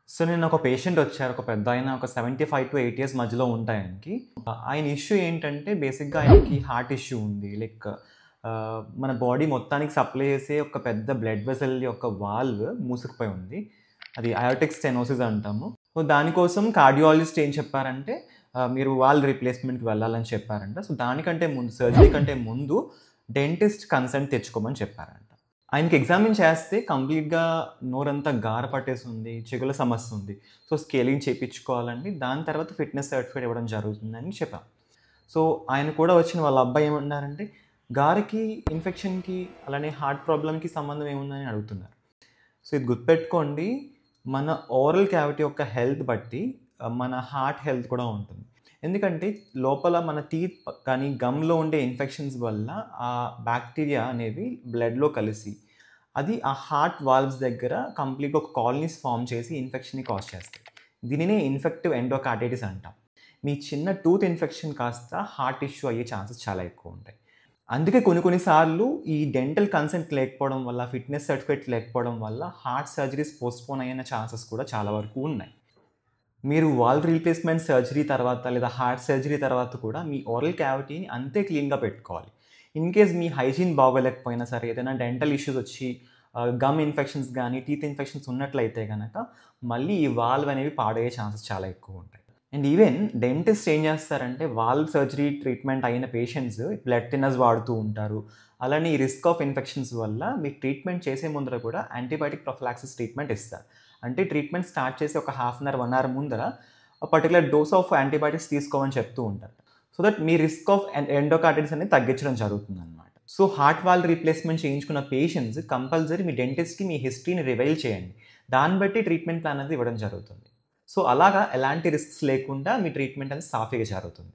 So, నేనొక patient వచ్చారు. ఒక పెద్దాయన ఒక 75-8 ఇయర్స్ మధ్యలో ఉంటాయి ఆయనకి. ఆయన ఇష్యూ ఏంటంటే బేసిక్‌గా ఆయనకి హార్ట్ ఇష్యూ ఉంది. లైక్ మన బాడీ మొత్తానికి సప్లై చేసే ఒక పెద్ద బ్లడ్ వెసెల్ యొక్క వాల్వ్ మూసుకుపోయి ఉంది. అది అయోర్టిక్ స్టెనోసిస్ అంటాము. సో, దానికోసం కార్డియాలజిస్ట్ ఏం చెప్పారంటే మీరు వాల్వ్ రీప్లేస్‌మెంట్‌కి వెళ్ళాలని చెప్పారంట. సో, దానికంటే ముందు సర్జరీ కంటే ముందు డెంటిస్ట్ కన్సల్ట్ తెచ్చుకోమని చెప్పారంట. ఆయనకి ఎగ్జామిన్ చేస్తే కంప్లీట్‌గా నోరంతా గార పట్టేసుంది. చెవుల సమస్య ఉంది. సో, స్కేలింగ్ చేపించుకోవాలండి. దాని తర్వాత ఫిట్‌నెస్ సర్టిఫికేట్ ఇవ్వడం జరుగుతుందని చెప్పాం. సో, ఆయన కూడా వచ్చిన వాళ్ళ అబ్బాయి ఏమన్నారంటే, గారకి, ఇన్ఫెక్షన్‌కి అలానే హార్ట్ ప్రాబ్లమ్‌కి సంబంధం ఏముందని అడుగుతున్నారు. సో, ఇది గుర్తుపెట్టుకోండి. మన ఓరల్ క్యావిటీ యొక్క హెల్త్ బట్టి మన హార్ట్ హెల్త్ కూడా ఉంటుంది. ఎందుకంటే లోపల మన టీత్ కానీ గమ్‌లో ఉండే ఇన్ఫెక్షన్స్ వల్ల ఆ బాక్టీరియా అనేవి బ్లడ్‌లో కలిసి అది ఆ హార్ట్ వాల్వ్స్ దగ్గర కంప్లీట్‌గా ఒక కాలనీస్ ఫార్మ్ చేసి ఇన్ఫెక్షన్‌ని కాజ్ చేస్తాయి. దీనినే ఇన్ఫెక్టివ్ ఎండోకార్డైటిస్ అంటాం. మీ చిన్న టూత్ ఇన్ఫెక్షన్ కాస్త హార్ట్ ఇష్యూ అయ్యే ఛాన్సెస్ చాలా ఎక్కువ ఉంటాయి. అందుకే కొన్ని సార్లు ఈ డెంటల్ కన్సెంట్ లేకపోవడం వల్ల, ఫిట్‌నెస్ సర్టిఫికేట్ లేకపోవడం వల్ల హార్ట్ సర్జరీస్ పోస్ట్‌పోన్ అయిన ఛాన్సెస్ కూడా చాలా వరకు ఉన్నాయి. మీరు వాల్వ్ రీప్లేస్‌మెంట్ సర్జరీ తర్వాత లేదా హార్ట్ సర్జరీ తర్వాత కూడా మీ ఓరల్ క్యావిటీని అంతే క్లీన్‌గా పెట్టుకోవాలి. ఇన్ కేస్ మీ హైజీన్ బాగోలేకపోయినా సరే, ఏదైనా డెంటల్ ఇష్యూస్ వచ్చి గమ్ ఇన్ఫెక్షన్స్ గానీ, టీత్ ఇన్ఫెక్షన్స్ ఉన్నట్లయితే గనక మళ్ళీ ఈ వాల్వ్ అనేవి పాడయ్యే ఛాన్సెస్ చాలా ఎక్కువుంటాయి. అండ్ ఈవెన్ డెంటిస్ట్ ఏం చేస్తారంటే వాల్వ్ సర్జరీ ట్రీట్మెంట్ అయిన పేషెంట్స్ బ్లడ్ థిన్నర్స్ వాడుతూ ఉంటారు. అలానే ఈ రిస్క్ ఆఫ్ ఇన్ఫెక్షన్స్ వల్ల మీకు ట్రీట్మెంట్ చేసే ముందర కూడా యాంటీబయాటిక్ ప్రొఫిలాక్సిస్ ట్రీట్మెంట్ ఇస్తారు. అంటే ట్రీట్మెంట్ స్టార్ట్ చేసి ఒక హాఫ్ అన్ అవర్, 1 అవర్ ముందర పర్టిక్యులర్ డోస్ ఆఫ్ యాంటీబయాటిక్స్ తీసుకోమని చెప్తూ ఉంటారు. So that me risk of endocarditis అనేది తగ్గించడం జరుగుతుందనమాట. సో హార్ట్ వాల్వ్ రీప్లేస్‌మెంట్ చేయించుకున్న పేషెంట్స్ కంపల్సరీ మీ డెంటిస్ట్‌కి మీ హిస్టరీని రివైల్ చేయండి. దాన్ని బట్టి ట్రీట్మెంట్ ప్లాన్ అనేది ఇవ్వడం జరుగుతుంది. సో అలాగా ఎలాంటి రిస్క్స్ లేకుండా మీ ట్రీట్మెంట్ అనేది సాఫీగా జరుగుతుంది.